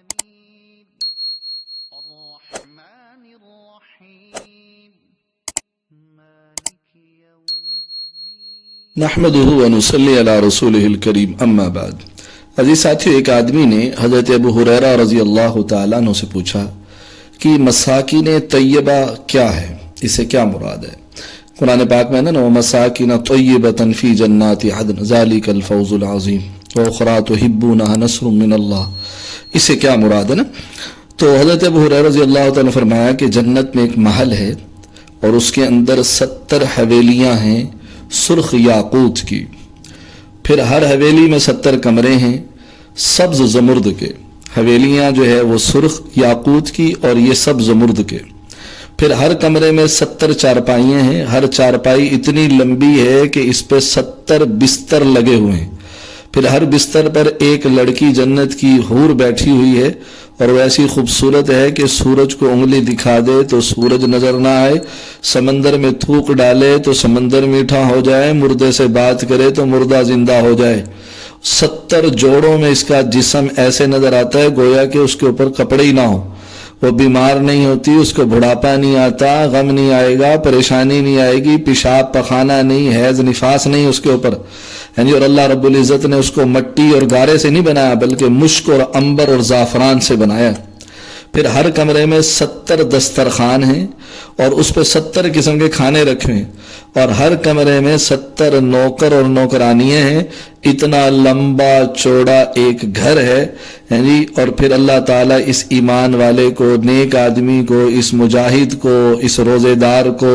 العالمين الرحمن الرحيم مالك يوم الدين نحمده ونصلي علی رسولہ الکریم اما بعد. عزیز ساتھیو، ایک آدمی نے حضرت ابو ہریرہ رضی اللہ تعالیٰ عنہ سے پوچھا کہ مساکین طیبہ کیا ہے، اس سے کیا مراد ہے؟ قرآن پاک میں نا مساکین طیبۃ فی جنات عدن ذالک الفوز العظیم واخری تحبونها نصر من اللہ، اس سے کیا مراد ہے نا؟ تو حضرت ابو ہریرہ رضی اللہ تعالیٰ نے فرمایا کہ جنت میں ایک محل ہے اور اس کے اندر 70 حویلیاں ہیں سرخ یاقوت کی، پھر ہر حویلی میں 70 کمرے ہیں سبز زمرد کے. حویلیاں جو ہے وہ سرخ یاقوت کی اور یہ سبز زمرد کے. پھر ہر کمرے میں 70 چارپائیاں ہیں، ہر چارپائی اتنی لمبی ہے کہ اس پہ 70 بستر لگے ہوئے ہیں. پھر ہر بستر پر ایک لڑکی جنت کی حور بیٹھی ہوئی ہے اور وہ ایسی خوبصورت ہے کہ سورج کو انگلی دکھا دے تو سورج نظر نہ آئے، سمندر میں تھوک ڈالے تو سمندر میٹھا ہو جائے، مردے سے بات کرے تو مردہ زندہ ہو جائے. 70 جوڑوں میں اس کا جسم ایسے نظر آتا ہے گویا کہ اس کے اوپر کپڑے ہی نہ ہو. وہ بیمار نہیں ہوتی، اس کو بڑھاپا نہیں آتا، غم نہیں آئے گا، پریشانی نہیں آئے گی، پیشاب پخانہ نہیں، حیض نفاس نہیں اس کے اوپر. یعنی اور اللہ رب العزت نے اس کو مٹی اور گارے سے نہیں بنایا بلکہ مشک اور عنبر اور زعفران سے بنایا. پھر ہر کمرے میں 70 دسترخوان ہیں اور اس پہ 70 قسم کے کھانے رکھے ہیں اور ہر کمرے میں 70 نوکر اور نوکرانیاں ہیں. اتنا لمبا چوڑا ایک گھر ہے. اور پھر اللہ تعالیٰ اس ایمان والے کو، نیک آدمی کو، اس مجاہد کو، اس روزے دار کو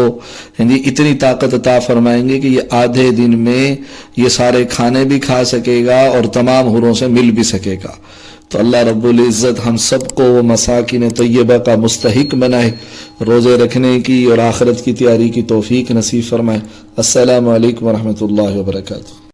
اتنی طاقت عطا فرمائیں گے کہ یہ آدھے دن میں یہ سارے کھانے بھی کھا سکے گا اور تمام حوروں سے مل بھی سکے گا. تو اللہ رب العزت ہم سب کو وہ مساکین طیبہ کا مستحق بنائے، روزے رکھنے کی اور آخرت کی تیاری کی توفیق نصیب فرمائے. السلام علیکم ورحمۃ اللہ وبرکاتہ.